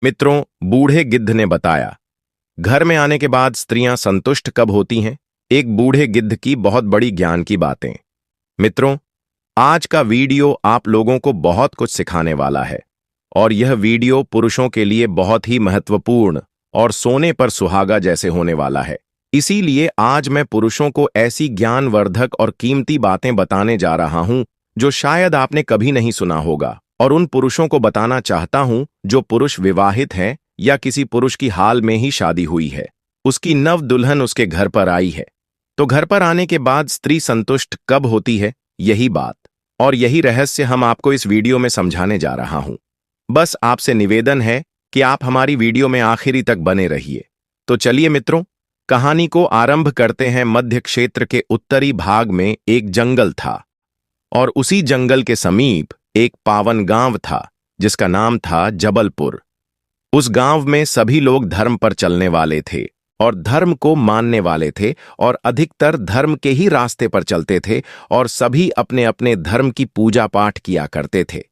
मित्रों, बूढ़े गिद्ध ने बताया, घर में आने के बाद स्त्रियां संतुष्ट कब होती हैं? एक बूढ़े गिद्ध की बहुत बड़ी ज्ञान की बातें। मित्रों, आज का वीडियो आप लोगों को बहुत कुछ सिखाने वाला है और यह वीडियो पुरुषों के लिए बहुत ही महत्वपूर्ण और सोने पर सुहागा जैसे होने वाला है। इसीलिए आज मैं पुरुषों को ऐसी ज्ञानवर्धक और कीमती बातें बताने जा रहा हूं जो शायद आपने कभी नहीं सुना होगा, और उन पुरुषों को बताना चाहता हूं जो पुरुष विवाहित हैं या किसी पुरुष की हाल में ही शादी हुई है, उसकी नव दुल्हन उसके घर पर आई है। तो घर पर आने के बाद स्त्री संतुष्ट कब होती है, यही बात और यही रहस्य हम आपको इस वीडियो में समझाने जा रहा हूं। बस आपसे निवेदन है कि आप हमारी वीडियो में आखिरी तक बने रहिए। तो चलिए मित्रों, कहानी को आरंभ करते हैं। मध्य क्षेत्र के उत्तरी भाग में एक जंगल था और उसी जंगल के समीप एक पावन गांव था जिसका नाम था जबलपुर। उस गांव में सभी लोग धर्म पर चलने वाले थे और धर्म को मानने वाले थे और अधिकतर धर्म के ही रास्ते पर चलते थे और सभी अपने अपने धर्म की पूजा पाठ किया करते थे।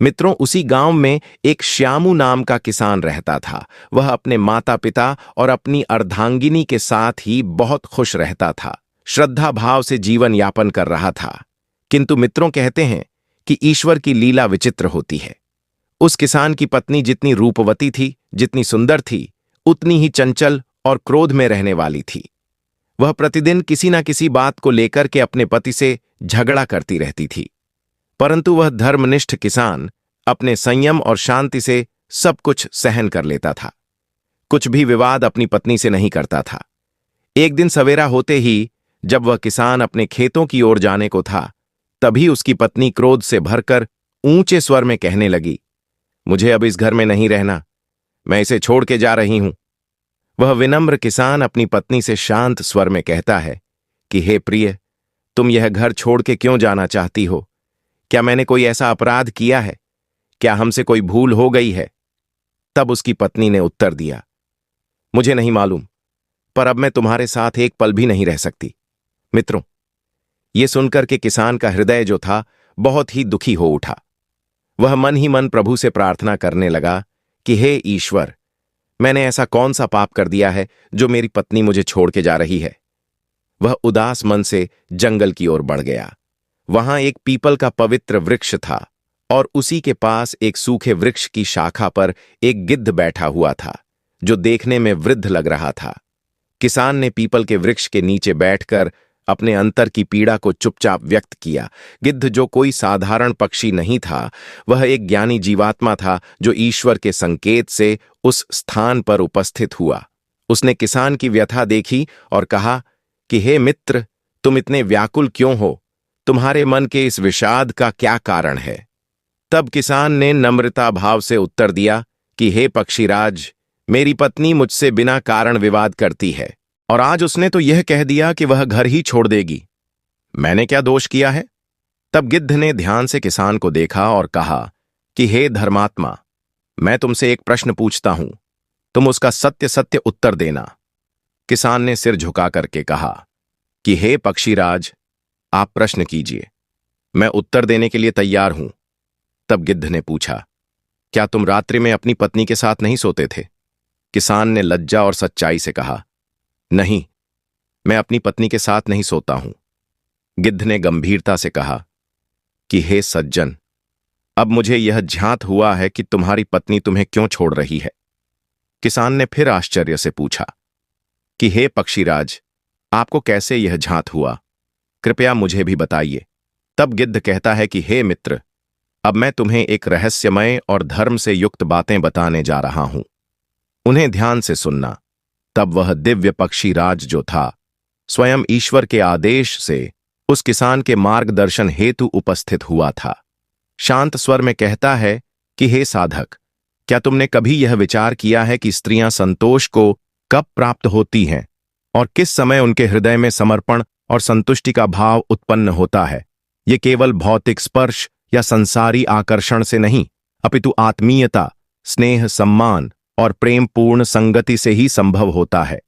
मित्रों, उसी गांव में एक श्यामू नाम का किसान रहता था। वह अपने माता पिता और अपनी अर्धांगिनी के साथ ही बहुत खुश रहता था, श्रद्धा भाव से जीवन यापन कर रहा था। किंतु मित्रों, कहते हैं कि ईश्वर की लीला विचित्र होती है। उस किसान की पत्नी जितनी रूपवती थी, जितनी सुंदर थी, उतनी ही चंचल और क्रोध में रहने वाली थी। वह प्रतिदिन किसी न किसी बात को लेकर के अपने पति से झगड़ा करती रहती थी, परंतु वह धर्मनिष्ठ किसान अपने संयम और शांति से सब कुछ सहन कर लेता था। कुछ भी विवाद अपनी पत्नी से नहीं करता था। एक दिन सवेरा होते ही जब वह किसान अपने खेतों की ओर जाने को था, तभी उसकी पत्नी क्रोध से भरकर ऊंचे स्वर में कहने लगी, मुझे अब इस घर में नहीं रहना, मैं इसे छोड़ के जा रही हूं। वह विनम्र किसान अपनी पत्नी से शांत स्वर में कहता है कि हे प्रिय, तुम यह घर छोड़ के क्यों जाना चाहती हो? क्या मैंने कोई ऐसा अपराध किया है? क्या हमसे कोई भूल हो गई है? तब उसकी पत्नी ने उत्तर दिया, मुझे नहीं मालूम, पर अब मैं तुम्हारे साथ एक पल भी नहीं रह सकती। मित्रों, ये सुनकर के किसान का हृदय जो था बहुत ही दुखी हो उठा। वह मन ही मन प्रभु से प्रार्थना करने लगा कि हे ईश्वर, मैंने ऐसा कौन सा पाप कर दिया है जो मेरी पत्नी मुझे छोड़ के जा रही है। वह उदास मन से जंगल की ओर बढ़ गया। वहां एक पीपल का पवित्र वृक्ष था और उसी के पास एक सूखे वृक्ष की शाखा पर एक गिद्ध बैठा हुआ था जो देखने में वृद्ध लग रहा था। किसान ने पीपल के वृक्ष के नीचे बैठकर अपने अंतर की पीड़ा को चुपचाप व्यक्त किया। गिद्ध जो कोई साधारण पक्षी नहीं था, वह एक ज्ञानी जीवात्मा था जो ईश्वर के संकेत से उस स्थान पर उपस्थित हुआ। उसने किसान की व्यथा देखी और कहा कि हे मित्र, तुम इतने व्याकुल क्यों हो? तुम्हारे मन के इस विषाद का क्या कारण है? तब किसान ने नम्रता भाव से उत्तर दिया कि हे पक्षीराज, मेरी पत्नी मुझसे बिना कारण विवाद करती है और आज उसने तो यह कह दिया कि वह घर ही छोड़ देगी। मैंने क्या दोष किया है? तब गिद्ध ने ध्यान से किसान को देखा और कहा कि हे धर्मात्मा, मैं तुमसे एक प्रश्न पूछता हूं, तुम उसका सत्य सत्य उत्तर देना। किसान ने सिर झुका करके कहा कि हे पक्षीराज, आप प्रश्न कीजिए, मैं उत्तर देने के लिए तैयार हूं। तब गिद्ध ने पूछा, क्या तुम रात्रि में अपनी पत्नी के साथ नहीं सोते थे? किसान ने लज्जा और सच्चाई से कहा, नहीं, मैं अपनी पत्नी के साथ नहीं सोता हूं। गिद्ध ने गंभीरता से कहा कि हे सज्जन, अब मुझे यह ज्ञात हुआ है कि तुम्हारी पत्नी तुम्हें क्यों छोड़ रही है। किसान ने फिर आश्चर्य से पूछा कि हे पक्षीराज, आपको कैसे यह ज्ञात हुआ? कृपया मुझे भी बताइए। तब गिद्ध कहता है कि हे मित्र, अब मैं तुम्हें एक रहस्यमय और धर्म से युक्त बातें बताने जा रहा हूं, उन्हें ध्यान से सुनना। तब वह दिव्य पक्षीराज जो था, स्वयं ईश्वर के आदेश से उस किसान के मार्गदर्शन हेतु उपस्थित हुआ था। शांत स्वर में कहता है कि हे साधक, क्या तुमने कभी यह विचार किया है कि स्त्रियां संतोष को कब प्राप्त होती हैं और किस समय उनके हृदय में समर्पण और संतुष्टि का भाव उत्पन्न होता है? ये केवल भौतिक स्पर्श या संसारी आकर्षण से नहीं, अपितु आत्मीयता, स्नेह, सम्मान और प्रेमपूर्ण संगति से ही संभव होता है।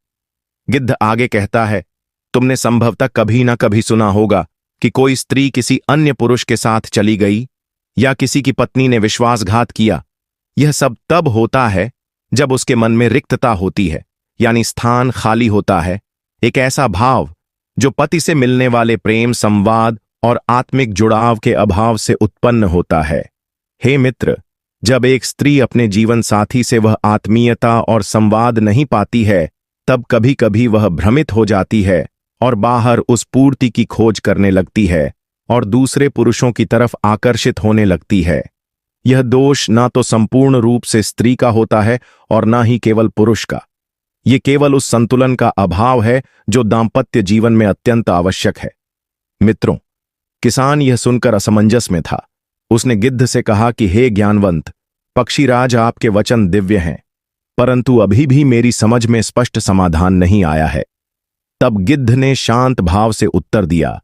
गिद्ध आगे कहता है, तुमने संभवतः कभी ना कभी सुना होगा कि कोई स्त्री किसी अन्य पुरुष के साथ चली गई या किसी की पत्नी ने विश्वासघात किया। यह सब तब होता है जब उसके मन में रिक्तता होती है, यानी स्थान खाली होता है, एक ऐसा भाव जो पति से मिलने वाले प्रेम, संवाद और आत्मिक जुड़ाव के अभाव से उत्पन्न होता है। हे मित्र, जब एक स्त्री अपने जीवन साथी से वह आत्मीयता और संवाद नहीं पाती है, तब कभी कभी वह भ्रमित हो जाती है और बाहर उस पूर्ति की खोज करने लगती है और दूसरे पुरुषों की तरफ आकर्षित होने लगती है। यह दोष ना तो संपूर्ण रूप से स्त्री का होता है और ना ही केवल पुरुष का। ये केवल उस संतुलन का अभाव है जो दाम्पत्य जीवन में अत्यंत आवश्यक है। मित्रों, किसान यह सुनकर असमंजस में था। उसने गिद्ध से कहा कि हे ज्ञानवंत पक्षीराज, आपके वचन दिव्य हैं, परंतु अभी भी मेरी समझ में स्पष्ट समाधान नहीं आया है। तब गिद्ध ने शांत भाव से उत्तर दिया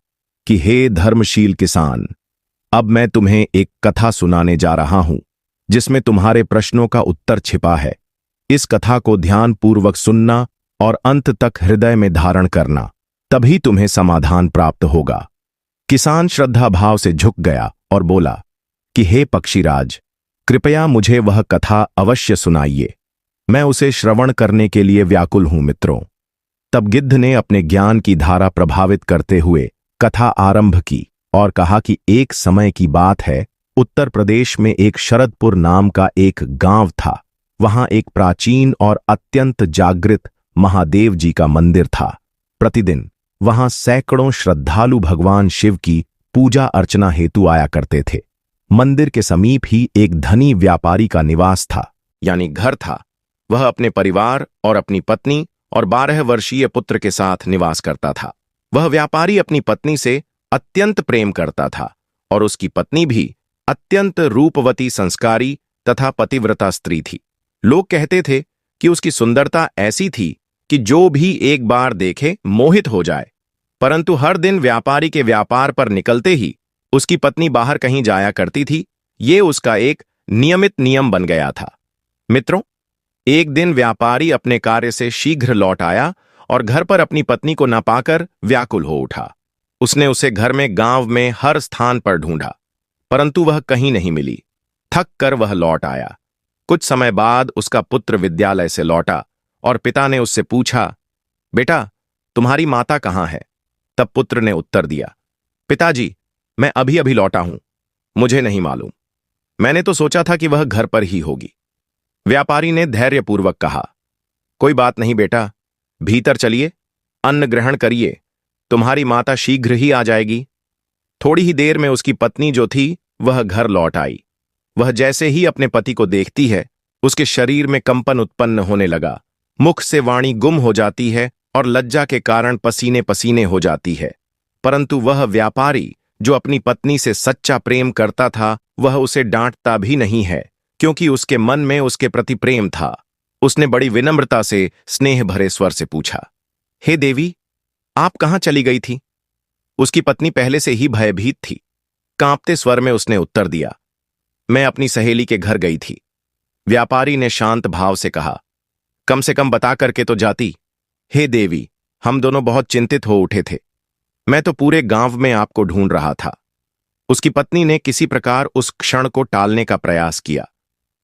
कि हे धर्मशील किसान, अब मैं तुम्हें एक कथा सुनाने जा रहा हूं जिसमें तुम्हारे प्रश्नों का उत्तर छिपा है। इस कथा को ध्यानपूर्वक सुनना और अंत तक हृदय में धारण करना, तभी तुम्हें समाधान प्राप्त होगा। किसान श्रद्धा भाव से झुक गया और बोला कि हे पक्षीराज, कृपया मुझे वह कथा अवश्य सुनाइए। मैं उसे श्रवण करने के लिए व्याकुल हूं मित्रों। तब गिद्ध ने अपने ज्ञान की धारा प्रभावित करते हुए कथा आरंभ की और कहा कि एक समय की बात है, उत्तर प्रदेश में एक शरदपुर नाम का एक गांव था। वहां एक प्राचीन और अत्यंत जागृत महादेव जी का मंदिर था। प्रतिदिन वहां सैकड़ों श्रद्धालु भगवान शिव की पूजा अर्चना हेतु आया करते थे। मंदिर के समीप ही एक धनी व्यापारी का निवास था, यानी घर था। वह अपने परिवार और अपनी पत्नी और 12 वर्षीय पुत्र के साथ निवास करता था। वह व्यापारी अपनी पत्नी से अत्यंत प्रेम करता था और उसकी पत्नी भी अत्यंत रूपवती, संस्कारी तथा पतिव्रता स्त्री थी। लोग कहते थे कि उसकी सुंदरता ऐसी थी कि जो भी एक बार देखे मोहित हो जाए। परंतु हर दिन व्यापारी के व्यापार पर निकलते ही उसकी पत्नी बाहर कहीं जाया करती थी। ये उसका एक नियमित नियम बन गया था। मित्रों, एक दिन व्यापारी अपने कार्य से शीघ्र लौट आया और घर पर अपनी पत्नी को न पाकर व्याकुल हो उठा। उसने उसे घर में, गांव में हर स्थान पर ढूंढा, परंतु वह कहीं नहीं मिली। थक कर वह लौट आया। कुछ समय बाद उसका पुत्र विद्यालय से लौटा और पिता ने उससे पूछा, बेटा, तुम्हारी माता कहाँ है? तब पुत्र ने उत्तर दिया, पिताजी, मैं अभी अभी लौटा हूं, मुझे नहीं मालूम। मैंने तो सोचा था कि वह घर पर ही होगी। व्यापारी ने धैर्यपूर्वक कहा, कोई बात नहीं बेटा, भीतर चलिए, अन्न ग्रहण करिए, तुम्हारी माता शीघ्र ही आ जाएगी। थोड़ी ही देर में उसकी पत्नी जो थी वह घर लौट आई। वह जैसे ही अपने पति को देखती है, उसके शरीर में कंपन उत्पन्न होने लगा। मुख से वाणी गुम हो जाती है और लज्जा के कारण पसीने पसीने हो जाती है। परंतु वह व्यापारी जो अपनी पत्नी से सच्चा प्रेम करता था, वह उसे डांटता भी नहीं है, क्योंकि उसके मन में उसके प्रति प्रेम था। उसने बड़ी विनम्रता से स्नेह भरे स्वर से पूछा, हे देवी, आप कहां चली गई थी? उसकी पत्नी पहले से ही भयभीत थी। कांपते स्वर में उसने उत्तर दिया, मैं अपनी सहेली के घर गई थी। व्यापारी ने शांत भाव से कहा, कम से कम बता करके तो जाती। हे देवी, हम दोनों बहुत चिंतित हो उठे थे। मैं तो पूरे गांव में आपको ढूंढ रहा था। उसकी पत्नी ने किसी प्रकार उस क्षण को टालने का प्रयास किया।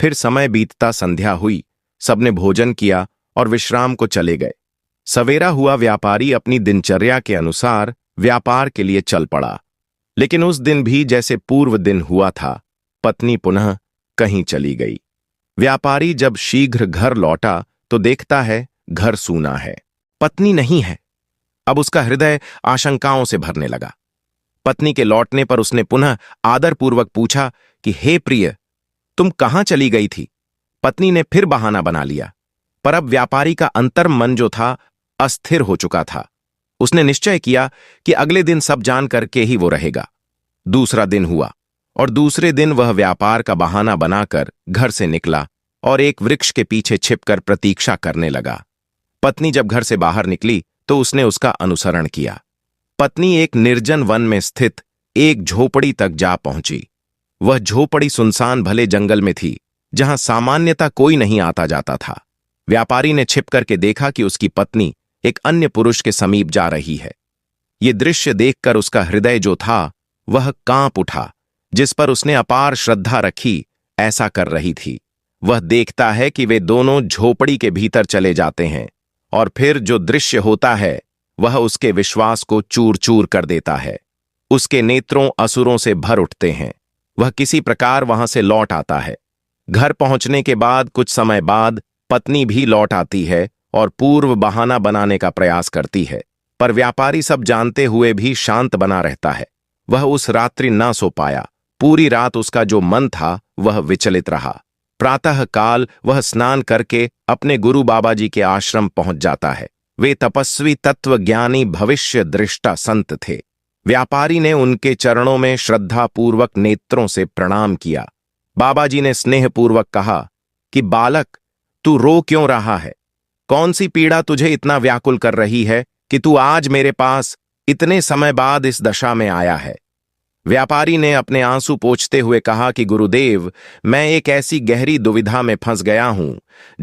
फिर समय बीतता संध्या हुई, सबने भोजन किया और विश्राम को चले गए। सवेरा हुआ, व्यापारी अपनी दिनचर्या के अनुसार व्यापार के लिए चल पड़ा। लेकिन उस दिन भी जैसे पूर्व दिन हुआ था, पत्नी पुनः कहीं चली गई। व्यापारी जब शीघ्र घर लौटा तो देखता है घर सूना है, पत्नी नहीं है। अब उसका हृदय आशंकाओं से भरने लगा। पत्नी के लौटने पर उसने पुनः आदरपूर्वक पूछा कि हे प्रिय, तुम कहां चली गई थी? पत्नी ने फिर बहाना बना लिया, पर अब व्यापारी का अंतर मन जो था अस्थिर हो चुका था। उसने निश्चय किया कि अगले दिन सब जान करके ही वो रहेगा। दूसरा दिन हुआ और दूसरे दिन वह व्यापार का बहाना बनाकर घर से निकला और एक वृक्ष के पीछे छिपकर प्रतीक्षा करने लगा। पत्नी जब घर से बाहर निकली तो उसने उसका अनुसरण किया। पत्नी एक निर्जन वन में स्थित एक झोपड़ी तक जा पहुंची। वह झोपड़ी सुनसान भले जंगल में थी, जहां सामान्यतः कोई नहीं आता जाता था। व्यापारी ने छिप करके देखा कि उसकी पत्नी एक अन्य पुरुष के समीप जा रही है। ये दृश्य देखकर उसका हृदय जो था वह कांप उठा। जिस पर उसने अपार श्रद्धा रखी, ऐसा कर रही थी। वह देखता है कि वे दोनों झोपड़ी के भीतर चले जाते हैं और फिर जो दृश्य होता है वह उसके विश्वास को चूर चूर कर देता है। उसके नेत्रों असुरों से भर उठते हैं। वह किसी प्रकार वहां से लौट आता है। घर पहुंचने के बाद कुछ समय बाद पत्नी भी लौट आती है और पूर्व बहाना बनाने का प्रयास करती है, पर व्यापारी सब जानते हुए भी शांत बना रहता है। वह उस रात्रि ना सो पाया। पूरी रात उसका जो मन था वह विचलित रहा। प्रातः काल वह स्नान करके अपने गुरु बाबाजी के आश्रम पहुंच जाता है। वे तपस्वी तत्वज्ञानी भविष्य दृष्टा संत थे। व्यापारी ने उनके चरणों में श्रद्धापूर्वक नेत्रों से प्रणाम किया। बाबाजी ने स्नेहपूर्वक कहा कि बालक, तू रो क्यों रहा है? कौन सी पीड़ा तुझे इतना व्याकुल कर रही है कि तू आज मेरे पास इतने समय बाद इस दशा में आया है? व्यापारी ने अपने आंसू पोंछते हुए कहा कि गुरुदेव, मैं एक ऐसी गहरी दुविधा में फंस गया हूं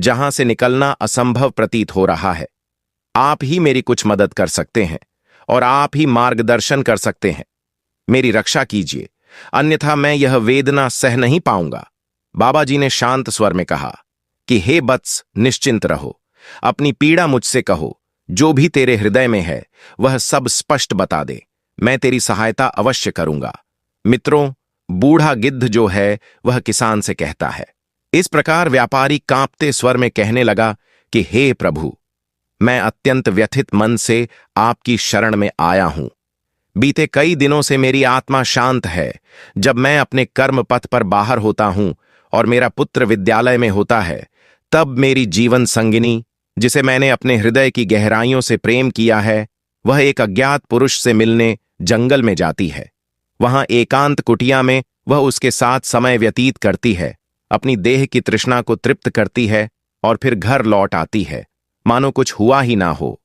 जहां से निकलना असंभव प्रतीत हो रहा है। आप ही मेरी कुछ मदद कर सकते हैं और आप ही मार्गदर्शन कर सकते हैं। मेरी रक्षा कीजिए, अन्यथा मैं यह वेदना सह नहीं पाऊंगा। बाबाजी ने शांत स्वर में कहा कि हे वत्स, निश्चिंत रहो, अपनी पीड़ा मुझसे कहो। जो भी तेरे हृदय में है वह सब स्पष्ट बता दे, मैं तेरी सहायता अवश्य करूंगा। मित्रों, बूढ़ा गिद्ध जो है वह किसान से कहता है। इस प्रकार व्यापारी कांपते स्वर में कहने लगा कि हे प्रभु, मैं अत्यंत व्यथित मन से आपकी शरण में आया हूं। बीते कई दिनों से मेरी आत्मा शांत है। जब मैं अपने कर्म पथ पर बाहर होता हूं और मेरा पुत्र विद्यालय में होता है, तब मेरी जीवन संगिनी, जिसे मैंने अपने हृदय की गहराइयों से प्रेम किया है, वह एक अज्ञात पुरुष से मिलने जंगल में जाती है। वहां एकांत कुटिया में वह उसके साथ समय व्यतीत करती है, अपनी देह की तृष्णा को तृप्त करती है और फिर घर लौट आती है, मानो कुछ हुआ ही ना हो।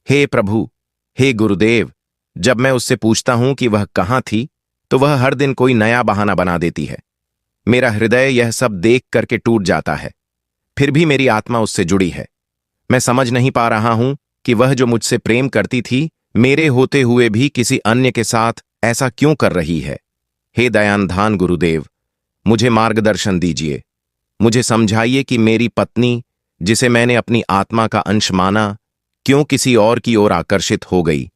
हे प्रभु, हे गुरुदेव, जब मैं उससे पूछता हूं कि वह कहां थी, तो वह हर दिन कोई नया बहाना बना देती है। मेरा हृदय यह सब देख करके टूट जाता है। फिर भी मेरी आत्मा उससे जुड़ी है। मैं समझ नहीं पा रहा हूं कि वह जो मुझसे प्रेम करती थी, मेरे होते हुए भी किसी अन्य के साथ ऐसा क्यों कर रही है। हे दयानधान गुरुदेव, मुझे मार्गदर्शन दीजिए। मुझे समझाइए कि मेरी पत्नी, जिसे मैंने अपनी आत्मा का अंश माना, क्यों किसी और की ओर आकर्षित हो गई।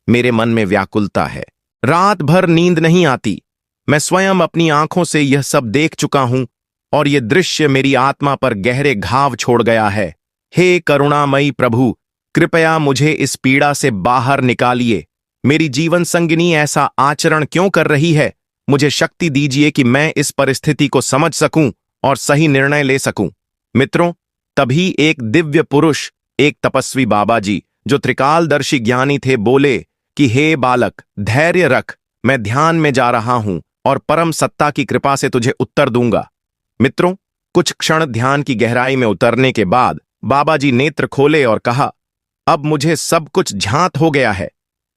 मेरे मन में व्याकुलता है। रात भर नींद नहीं आती। मैं स्वयं अपनी आंखों से यह सब देख चुका हूं और यह दृश्य मेरी आत्मा पर गहरे घाव छोड़ गया है। हे करुणामयी प्रभु, कृपया मुझे इस पीड़ा से बाहर निकालिए। मेरी जीवन संगिनी ऐसा आचरण क्यों कर रही है? मुझे शक्ति दीजिए कि मैं इस परिस्थिति को समझ सकूं और सही निर्णय ले सकूं। मित्रों, तभी एक दिव्य पुरुष, एक तपस्वी बाबाजी जो त्रिकालदर्शी ज्ञानी थे, बोले कि हे बालक, धैर्य रख, मैं ध्यान में जा रहा हूं और परम सत्ता की कृपा से तुझे उत्तर दूंगा। मित्रों, कुछ क्षण ध्यान की गहराई में उतरने के बाद बाबाजी नेत्र खोले और कहा, अब मुझे सब कुछ झांत हो गया है।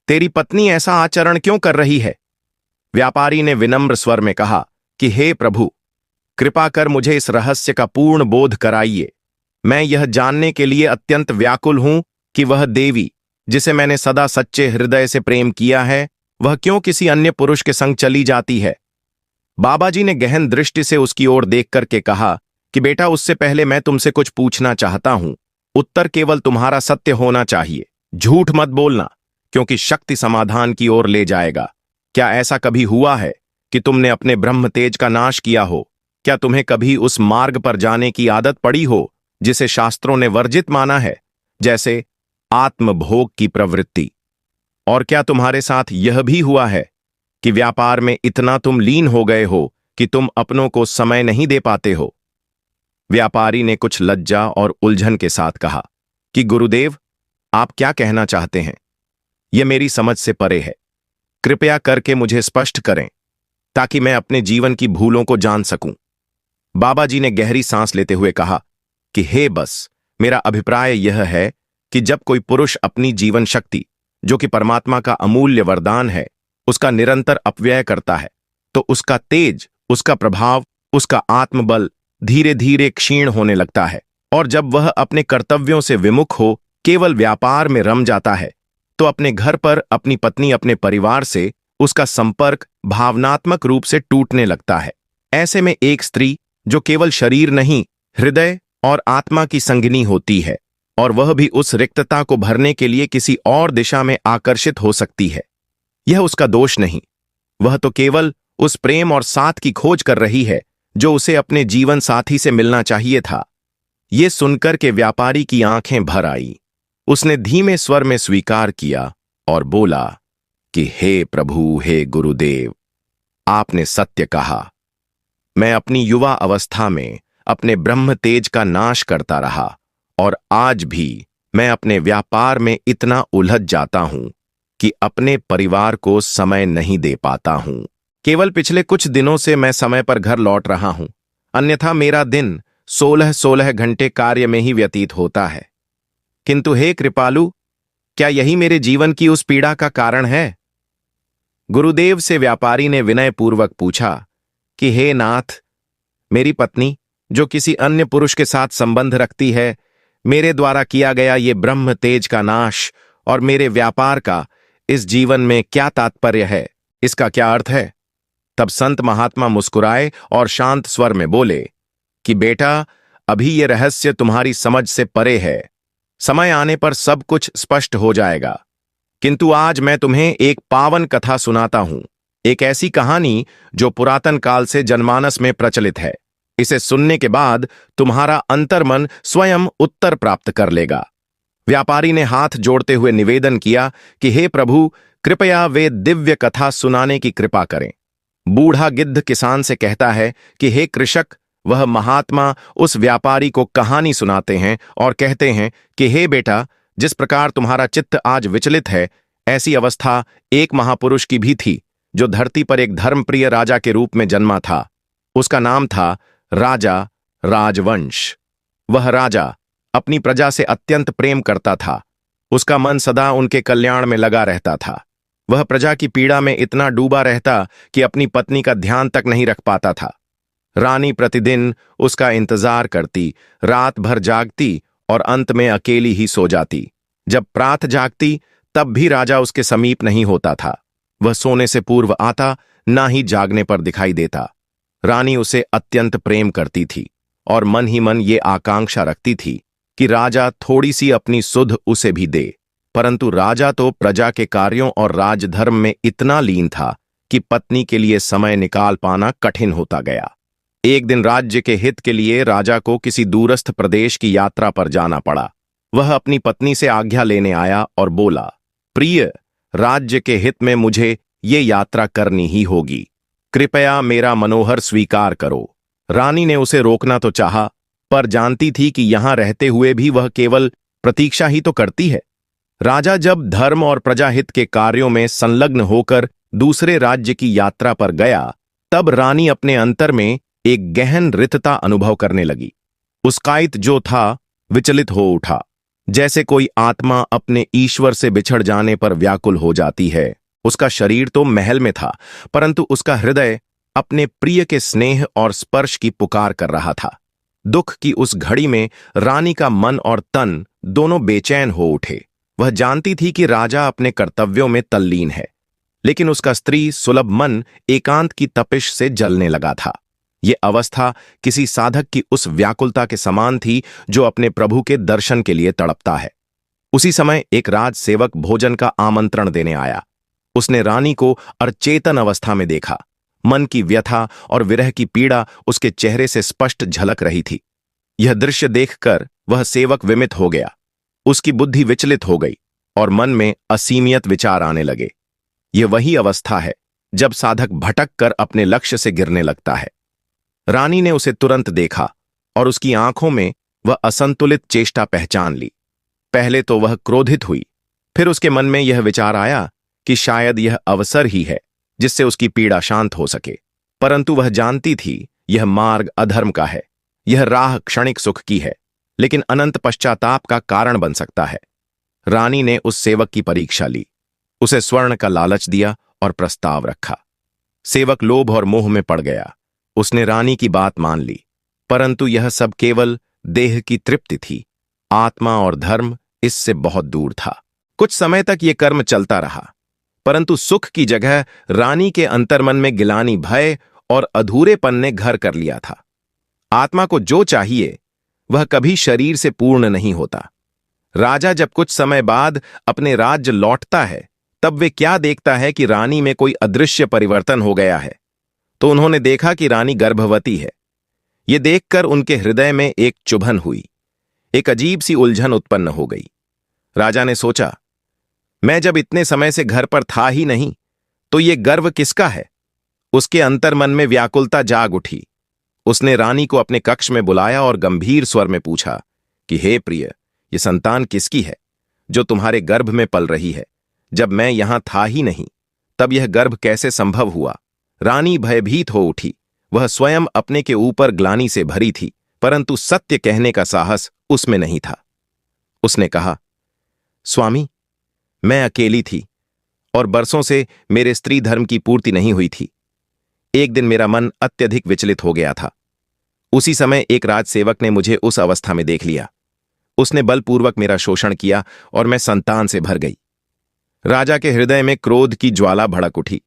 तेरी पत्नी ऐसा आचरण क्यों कर रही है? व्यापारी ने विनम्र स्वर में कहा कि हे प्रभु, कृपा कर मुझे इस रहस्य का पूर्ण बोध कराइए। मैं यह जानने के लिए अत्यंत व्याकुल हूं कि वह देवी, जिसे मैंने सदा सच्चे हृदय से प्रेम किया है, वह क्यों किसी अन्य पुरुष के संग चली जाती है। बाबाजी ने गहन दृष्टि से उसकी ओर देख करके कहा कि बेटा, उससे पहले मैं तुमसे कुछ पूछना चाहता हूं। उत्तर केवल तुम्हारा सत्य होना चाहिए। झूठ मत बोलना, क्योंकि शक्ति समाधान की ओर ले जाएगा। क्या ऐसा कभी हुआ है कि तुमने अपने ब्रह्म तेज का नाश किया हो? क्या तुम्हें कभी उस मार्ग पर जाने की आदत पड़ी हो जिसे शास्त्रों ने वर्जित माना है, जैसे आत्मभोग की प्रवृत्ति? और क्या तुम्हारे साथ यह भी हुआ है कि व्यापार में इतना तुम लीन हो गए हो कि तुम अपनों को समय नहीं दे पाते हो? व्यापारी ने कुछ लज्जा और उलझन के साथ कहा कि गुरुदेव, आप क्या कहना चाहते हैं? यह मेरी समझ से परे है। कृपया करके मुझे स्पष्ट करें ताकि मैं अपने जीवन की भूलों को जान सकूं। बाबाजी ने गहरी सांस लेते हुए कहा कि हे बस, मेरा अभिप्राय यह है कि जब कोई पुरुष अपनी जीवन शक्ति, जो कि परमात्मा का अमूल्य वरदान है, उसका निरंतर अपव्यय करता है, तो उसका तेज, उसका प्रभाव, उसका आत्मबल धीरे धीरे क्षीण होने लगता है। और जब वह अपने कर्तव्यों से विमुख हो केवल व्यापार में रम जाता है, तो अपने घर पर, अपनी पत्नी, अपने परिवार से उसका संपर्क भावनात्मक रूप से टूटने लगता है। ऐसे में एक स्त्री जो केवल शरीर नहीं, हृदय और आत्मा की संगिनी होती है और वह भी उस रिक्तता को भरने के लिए किसी और दिशा में आकर्षित हो सकती है। यह उसका दोष नहीं, वह तो केवल उस प्रेम और साथ की खोज कर रही है जो उसे अपने जीवन साथी से मिलना चाहिए था। ये सुनकर के व्यापारी की आंखें भर आई। उसने धीमे स्वर में स्वीकार किया और बोला कि हे प्रभु, हे गुरुदेव, आपने सत्य कहा। मैं अपनी युवा अवस्था में अपने ब्रह्म तेज का नाश करता रहा और आज भी मैं अपने व्यापार में इतना उलझ जाता हूं कि अपने परिवार को समय नहीं दे पाता हूं। केवल पिछले कुछ दिनों से मैं समय पर घर लौट रहा हूं, अन्यथा मेरा दिन 16-16 घंटे कार्य में ही व्यतीत होता है। किंतु हे कृपालु, क्या यही मेरे जीवन की उस पीड़ा का कारण है? गुरुदेव से व्यापारी ने विनयपूर्वक पूछा कि हे नाथ, मेरी पत्नी जो किसी अन्य पुरुष के साथ संबंध रखती है, मेरे द्वारा किया गया ये ब्रह्म तेज का नाश और मेरे व्यापार का इस जीवन में क्या तात्पर्य है? इसका क्या अर्थ है? तब संत महात्मा मुस्कुराए और शांत स्वर में बोले कि बेटा, अभी ये रहस्य तुम्हारी समझ से परे है। समय आने पर सब कुछ स्पष्ट हो जाएगा। किंतु आज मैं तुम्हें एक पावन कथा सुनाता हूं, एक ऐसी कहानी जो पुरातन काल से जनमानस में प्रचलित है। इसे सुनने के बाद तुम्हारा अंतर्मन स्वयं उत्तर प्राप्त कर लेगा। व्यापारी ने हाथ जोड़ते हुए निवेदन किया कि हे प्रभु, कृपया वे दिव्य कथा सुनाने की कृपा करें। बूढ़ा गिद्ध किसान से कहता है कि हे कृषक, वह महात्मा उस व्यापारी को कहानी सुनाते हैं और कहते हैं कि हे बेटा, जिस प्रकार तुम्हारा चित्त आज विचलित है, ऐसी अवस्था एक महापुरुष की भी थी जो धरती पर एक धर्मप्रिय राजा के रूप में जन्मा था। उसका नाम था राजा राजवंश। वह राजा अपनी प्रजा से अत्यंत प्रेम करता था। उसका मन सदा उनके कल्याण में लगा रहता था। वह प्रजा की पीड़ा में इतना डूबा रहता कि अपनी पत्नी का ध्यान तक नहीं रख पाता था। रानी प्रतिदिन उसका इंतजार करती, रात भर जागती और अंत में अकेली ही सो जाती। जब प्रात जागती तब भी राजा उसके समीप नहीं होता था। वह सोने से पूर्व आता, ना ही जागने पर दिखाई देता। रानी उसे अत्यंत प्रेम करती थी और मन ही मन ये आकांक्षा रखती थी कि राजा थोड़ी सी अपनी सुध उसे भी दे। परंतु राजा तो प्रजा के कार्यों और राजधर्म में इतना लीन था कि पत्नी के लिए समय निकाल पाना कठिन होता गया। एक दिन राज्य के हित के लिए राजा को किसी दूरस्थ प्रदेश की यात्रा पर जाना पड़ा। वह अपनी पत्नी से आज्ञा लेने आया और बोला, प्रिय, राज्य के हित में मुझे ये यात्रा करनी ही होगी। कृपया मेरा मनोहर स्वीकार करो। रानी ने उसे रोकना तो चाहा, पर जानती थी कि यहां रहते हुए भी वह केवल प्रतीक्षा ही तो करती है। राजा जब धर्म और प्रजाहित के कार्यों में संलग्न होकर दूसरे राज्य की यात्रा पर गया, तब रानी अपने अंतर में एक गहन रितता अनुभव करने लगी। उसकायित जो था विचलित हो उठा, जैसे कोई आत्मा अपने ईश्वर से बिछड़ जाने पर व्याकुल हो जाती है। उसका शरीर तो महल में था, परंतु उसका हृदय अपने प्रिय के स्नेह और स्पर्श की पुकार कर रहा था। दुख की उस घड़ी में रानी का मन और तन दोनों बेचैन हो उठे। वह जानती थी कि राजा अपने कर्तव्यों में तल्लीन है, लेकिन उसका स्त्री सुलभ मन एकांत की तपिश से जलने लगा था। ये अवस्था किसी साधक की उस व्याकुलता के समान थी जो अपने प्रभु के दर्शन के लिए तड़पता है। उसी समय एक राजसेवक भोजन का आमंत्रण देने आया। उसने रानी को अचेतन अवस्था में देखा। मन की व्यथा और विरह की पीड़ा उसके चेहरे से स्पष्ट झलक रही थी। यह दृश्य देखकर वह सेवक विमित हो गया। उसकी बुद्धि विचलित हो गई और मन में असीमित विचार आने लगे। यह वही अवस्था है जब साधक भटक कर अपने लक्ष्य से गिरने लगता है। रानी ने उसे तुरंत देखा और उसकी आंखों में वह असंतुलित चेष्टा पहचान ली। पहले तो वह क्रोधित हुई, फिर उसके मन में यह विचार आया कि शायद यह अवसर ही है जिससे उसकी पीड़ा शांत हो सके। परंतु वह जानती थी यह मार्ग अधर्म का है, यह राह क्षणिक सुख की है, लेकिन अनंत पश्चाताप का कारण बन सकता है। रानी ने उस सेवक की परीक्षा ली, उसे स्वर्ण का लालच दिया और प्रस्ताव रखा। सेवक लोभ और मोह में पड़ गया। उसने रानी की बात मान ली, परंतु यह सब केवल देह की तृप्ति थी। आत्मा और धर्म इससे बहुत दूर था। कुछ समय तक यह कर्म चलता रहा, परंतु सुख की जगह रानी के अंतर्मन में गिलानी, भय और अधूरेपन ने घर कर लिया था। आत्मा को जो चाहिए वह कभी शरीर से पूर्ण नहीं होता। राजा जब कुछ समय बाद अपने राज्य लौटता है, तब वे क्या देखता है कि रानी में कोई अदृश्य परिवर्तन हो गया है। तो उन्होंने देखा कि रानी गर्भवती है। ये देखकर उनके हृदय में एक चुभन हुई, एक अजीब सी उलझन उत्पन्न हो गई। राजा ने सोचा, मैं जब इतने समय से घर पर था ही नहीं, तो ये गर्व किसका है? उसके अंतर्मन में व्याकुलता जाग उठी। उसने रानी को अपने कक्ष में बुलाया और गंभीर स्वर में पूछा कि हे प्रिय, ये संतान किसकी है जो तुम्हारे गर्भ में पल रही है? जब मैं यहां था ही नहीं, तब यह गर्भ कैसे संभव हुआ? रानी भयभीत हो उठी। वह स्वयं अपने के ऊपर ग्लानि से भरी थी, परंतु सत्य कहने का साहस उसमें नहीं था। उसने कहा, स्वामी, मैं अकेली थी और बरसों से मेरे स्त्री धर्म की पूर्ति नहीं हुई थी। एक दिन मेरा मन अत्यधिक विचलित हो गया था। उसी समय एक राजसेवक ने मुझे उस अवस्था में देख लिया। उसने बलपूर्वक मेरा शोषण किया और मैं संतान से भर गई। राजा के हृदय में क्रोध की ज्वाला भड़क उठी।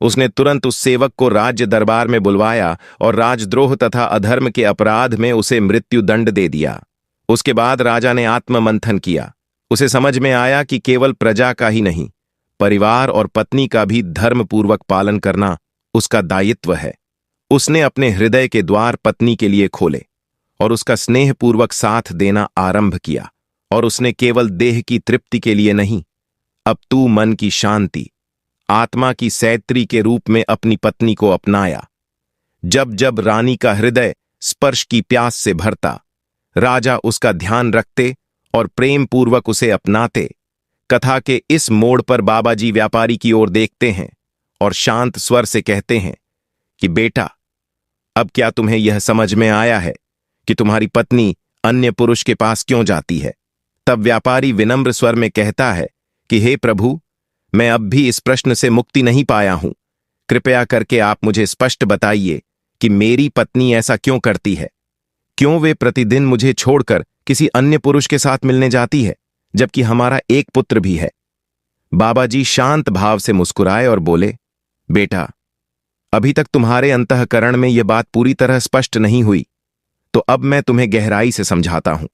उसने तुरंत उस सेवक को राज्य दरबार में बुलवाया और राजद्रोह तथा अधर्म के अपराध में उसे मृत्युदंड दे दिया। उसके बाद राजा ने आत्ममंथन किया। उसे समझ में आया कि केवल प्रजा का ही नहीं, परिवार और पत्नी का भी धर्मपूर्वक पालन करना उसका दायित्व है। उसने अपने हृदय के द्वार पत्नी के लिए खोले और उसका स्नेहपूर्वक साथ देना आरंभ किया। और उसने केवल देह की तृप्ति के लिए नहीं, अब तू मन की शांति, आत्मा की सैत्री के रूप में अपनी पत्नी को अपनाया। जब जब रानी का हृदय स्पर्श की प्यास से भरता, राजा उसका ध्यान रखते और प्रेम पूर्वक उसे अपनाते। कथा के इस मोड़ पर बाबा जी व्यापारी की ओर देखते हैं और शांत स्वर से कहते हैं कि बेटा, अब क्या तुम्हें यह समझ में आया है कि तुम्हारी पत्नी अन्य पुरुष के पास क्यों जाती है? तब व्यापारी विनम्र स्वर में कहता है कि हे प्रभु, मैं अब भी इस प्रश्न से मुक्ति नहीं पाया हूं। कृपया करके आप मुझे स्पष्ट बताइए कि मेरी पत्नी ऐसा क्यों करती है। क्यों वे प्रतिदिन मुझे छोड़कर किसी अन्य पुरुष के साथ मिलने जाती है, जबकि हमारा एक पुत्र भी है? बाबा जी शांत भाव से मुस्कुराए और बोले, बेटा, अभी तक तुम्हारे अंतःकरण में यह बात पूरी तरह स्पष्ट नहीं हुई, तो अब मैं तुम्हें गहराई से समझाता हूं।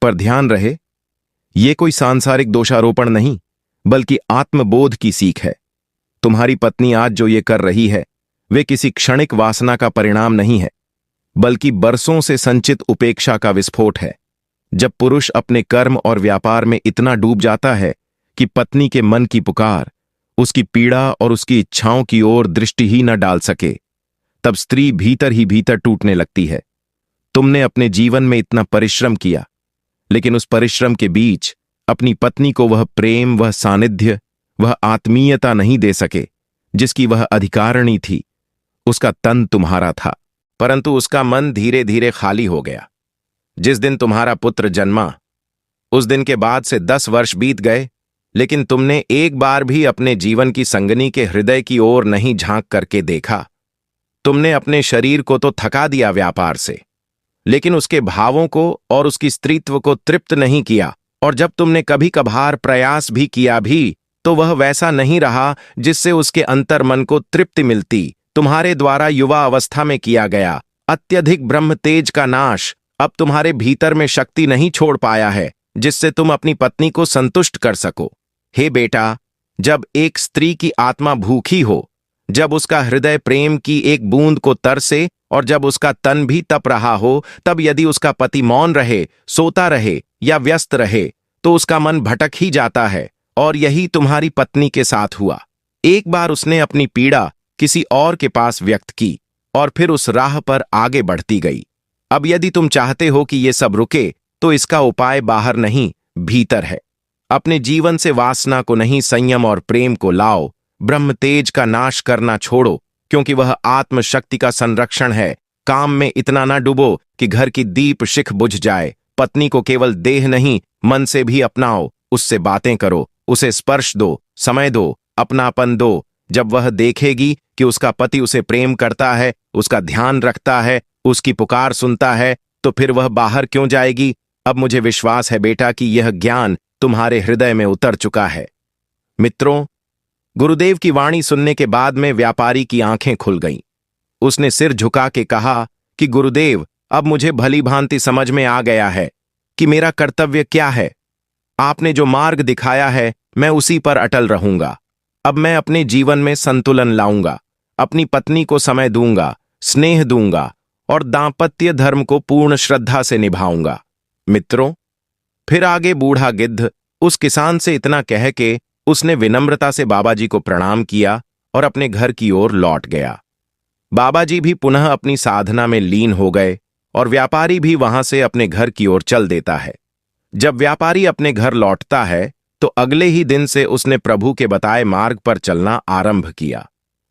पर ध्यान रहे, यह कोई सांसारिक दोषारोपण नहीं, बल्कि आत्मबोध की सीख है। तुम्हारी पत्नी आज जो ये कर रही है, वे किसी क्षणिक वासना का परिणाम नहीं है, बल्कि बरसों से संचित उपेक्षा का विस्फोट है। जब पुरुष अपने कर्म और व्यापार में इतना डूब जाता है कि पत्नी के मन की पुकार, उसकी पीड़ा और उसकी इच्छाओं की ओर दृष्टि ही न डाल सके, तब स्त्री भीतर ही भीतर टूटने लगती है। तुमने अपने जीवन में इतना परिश्रम किया, लेकिन उस परिश्रम के बीच अपनी पत्नी को वह प्रेम, वह सानिध्य, वह आत्मीयता नहीं दे सके जिसकी वह अधिकारिणी थी। उसका तन तुम्हारा था, परंतु उसका मन धीरे धीरे खाली हो गया। जिस दिन तुम्हारा पुत्र जन्मा, उस दिन के बाद से 10 वर्ष बीत गए, लेकिन तुमने एक बार भी अपने जीवन की संगनी के हृदय की ओर नहीं झांक करके देखा। तुमने अपने शरीर को तो थका दिया व्यापार से, लेकिन उसके भावों को और उसकी स्त्रीत्व को तृप्त नहीं किया। और जब तुमने कभी कभार प्रयास भी किया भी, तो वह वैसा नहीं रहा जिससे उसके अंतर्मन को तृप्ति मिलती। तुम्हारे द्वारा युवा अवस्था में किया गया अत्यधिक ब्रह्म तेज का नाश अब तुम्हारे भीतर में शक्ति नहीं छोड़ पाया है जिससे तुम अपनी पत्नी को संतुष्ट कर सको। हे बेटा, जब एक स्त्री की आत्मा भूखी हो, जब उसका हृदय प्रेम की एक बूंद को तरसे और जब उसका तन भी तप रहा हो, तब यदि उसका पति मौन रहे, सोता रहे या व्यस्त रहे, तो उसका मन भटक ही जाता है। और यही तुम्हारी पत्नी के साथ हुआ। एक बार उसने अपनी पीड़ा किसी और के पास व्यक्त की और फिर उस राह पर आगे बढ़ती गई। अब यदि तुम चाहते हो कि ये सब रुके, तो इसका उपाय बाहर नहीं, भीतर है। अपने जीवन से वासना को नहीं, संयम और प्रेम को लाओ। ब्रह्म तेज का नाश करना छोड़ो, क्योंकि वह आत्मशक्ति का संरक्षण है। काम में इतना ना डूबो कि घर की दीप शिख बुझ जाए। पत्नी को केवल देह नहीं, मन से भी अपनाओ। उससे बातें करो, उसे स्पर्श दो, समय दो, अपनापन दो। जब वह देखेगी कि उसका पति उसे प्रेम करता है, उसका ध्यान रखता है, उसकी पुकार सुनता है, तो फिर वह बाहर क्यों जाएगी? अब मुझे विश्वास है बेटा कि यह ज्ञान तुम्हारे हृदय में उतर चुका है। मित्रों, गुरुदेव की वाणी सुनने के बाद में व्यापारी की आंखें खुल गईं। उसने सिर झुका के कहा कि गुरुदेव, अब मुझे भली भांति समझ में आ गया है कि मेरा कर्तव्य क्या है। आपने जो मार्ग दिखाया है मैं उसी पर अटल रहूंगा। अब मैं अपने जीवन में संतुलन लाऊंगा, अपनी पत्नी को समय दूंगा, स्नेह दूंगा और दांपत्य धर्म को पूर्ण श्रद्धा से निभाऊंगा। मित्रों, फिर आगे बूढ़ा गिद्ध उस किसान से इतना कह के उसने विनम्रता से बाबा जी को प्रणाम किया और अपने घर की ओर लौट गया। बाबा जी भी पुनः अपनी साधना में लीन हो गए और व्यापारी भी वहां से अपने घर की ओर चल देता है। जब व्यापारी अपने घर लौटता है तो अगले ही दिन से उसने प्रभु के बताए मार्ग पर चलना आरंभ किया।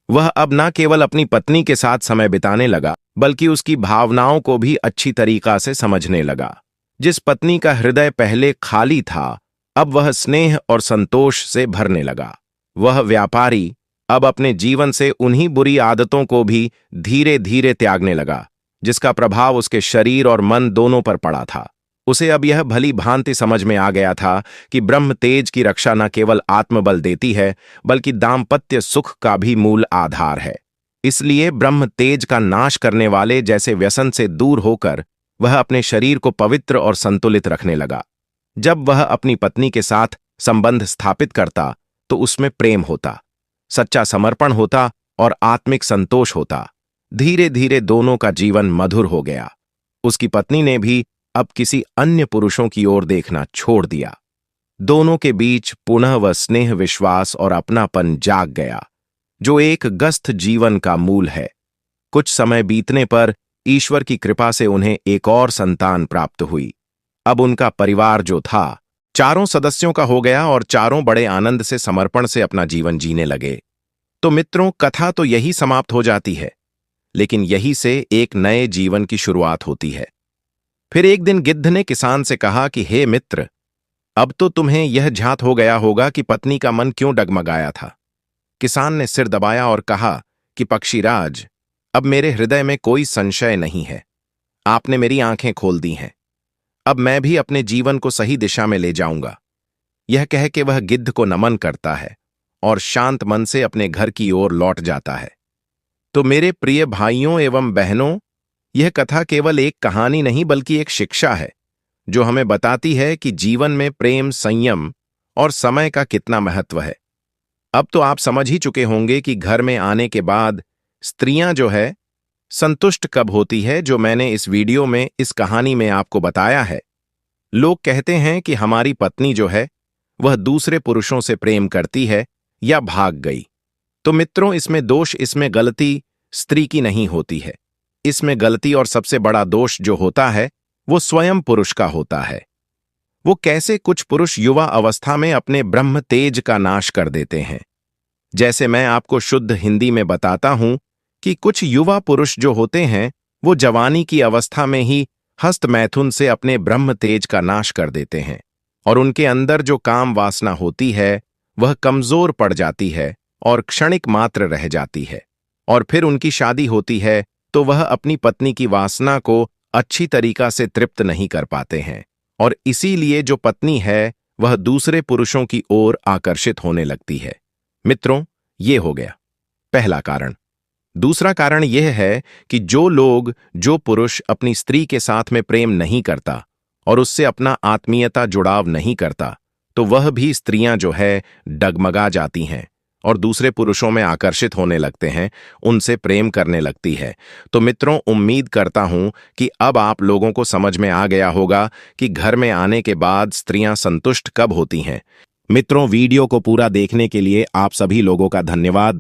वह अब न केवल अपनी पत्नी के साथ समय बिताने लगा बल्कि उसकी भावनाओं को भी अच्छी तरीका से समझने लगा। जिस पत्नी का हृदय पहले खाली था अब वह स्नेह और संतोष से भरने लगा। वह व्यापारी अब अपने जीवन से उन्हीं बुरी आदतों को भी धीरे धीरे त्यागने लगा जिसका प्रभाव उसके शरीर और मन दोनों पर पड़ा था। उसे अब यह भली भांति समझ में आ गया था कि ब्रह्म तेज की रक्षा न केवल आत्मबल देती है बल्कि दाम्पत्य सुख का भी मूल आधार है। इसलिए ब्रह्म तेज का नाश करने वाले जैसे व्यसन से दूर होकर वह अपने शरीर को पवित्र और संतुलित रखने लगा। जब वह अपनी पत्नी के साथ संबंध स्थापित करता तो उसमें प्रेम होता, सच्चा समर्पण होता और आत्मिक संतोष होता। धीरे धीरे दोनों का जीवन मधुर हो गया। उसकी पत्नी ने भी अब किसी अन्य पुरुषों की ओर देखना छोड़ दिया। दोनों के बीच पुनः वह स्नेह, विश्वास और अपनापन जाग गया जो एक गस्थ जीवन का मूल है। कुछ समय बीतने पर ईश्वर की कृपा से उन्हें एक और संतान प्राप्त हुई। अब उनका परिवार जो था 4 सदस्यों का हो गया और चारों बड़े आनंद से समर्पण से अपना जीवन जीने लगे। तो मित्रों, कथा तो यही समाप्त हो जाती है, लेकिन यही से एक नए जीवन की शुरुआत होती है। फिर एक दिन गिद्ध ने किसान से कहा कि हे मित्र, अब तो तुम्हें यह झात हो गया होगा कि पत्नी का मन क्यों डगमगाया था। किसान ने सिर दबाया और कहा कि पक्षीराज, अब मेरे हृदय में कोई संशय नहीं है। आपने मेरी आंखें खोल दी हैं। अब मैं भी अपने जीवन को सही दिशा में ले जाऊंगा। यह कह के वह गिद्ध को नमन करता है और शांत मन से अपने घर की ओर लौट जाता है। तो मेरे प्रिय भाइयों एवं बहनों, यह कथा केवल एक कहानी नहीं बल्कि एक शिक्षा है जो हमें बताती है कि जीवन में प्रेम, संयम और समय का कितना महत्व है। अब तो आप समझ ही चुके होंगे कि घर में आने के बाद स्त्रियां जो है संतुष्ट कब होती है, जो मैंने इस वीडियो में, इस कहानी में आपको बताया है। लोग कहते हैं कि हमारी पत्नी जो है वह दूसरे पुरुषों से प्रेम करती है या भाग गई। तो मित्रों, इसमें दोष, इसमें गलती स्त्री की नहीं होती है। इसमें गलती और सबसे बड़ा दोष जो होता है वो स्वयं पुरुष का होता है। वो कैसे कुछ पुरुष युवा अवस्था में अपने ब्रह्म तेज का नाश कर देते हैं। जैसे मैं आपको शुद्ध हिंदी में बताता हूं कि कुछ युवा पुरुष जो होते हैं वो जवानी की अवस्था में ही हस्त मैथुन से अपने ब्रह्म तेज का नाश कर देते हैं और उनके अंदर जो काम वासना होती है वह कमजोर पड़ जाती है और क्षणिक मात्र रह जाती है। और फिर उनकी शादी होती है तो वह अपनी पत्नी की वासना को अच्छी तरीका से तृप्त नहीं कर पाते हैं और इसीलिए जो पत्नी है वह दूसरे पुरुषों की ओर आकर्षित होने लगती है। मित्रों, ये हो गया पहला कारण। दूसरा कारण यह है कि जो पुरुष अपनी स्त्री के साथ में प्रेम नहीं करता और उससे अपना आत्मीयता जुड़ाव नहीं करता, तो वह भी स्त्रियां जो है डगमगा जाती हैं और दूसरे पुरुषों में आकर्षित होने लगते हैं, उनसे प्रेम करने लगती है। तो मित्रों, उम्मीद करता हूं कि अब आप लोगों को समझ में आ गया होगा कि घर में आने के बाद स्त्रियां संतुष्ट कब होती हैं। मित्रों, वीडियो को पूरा देखने के लिए आप सभी लोगों का धन्यवाद।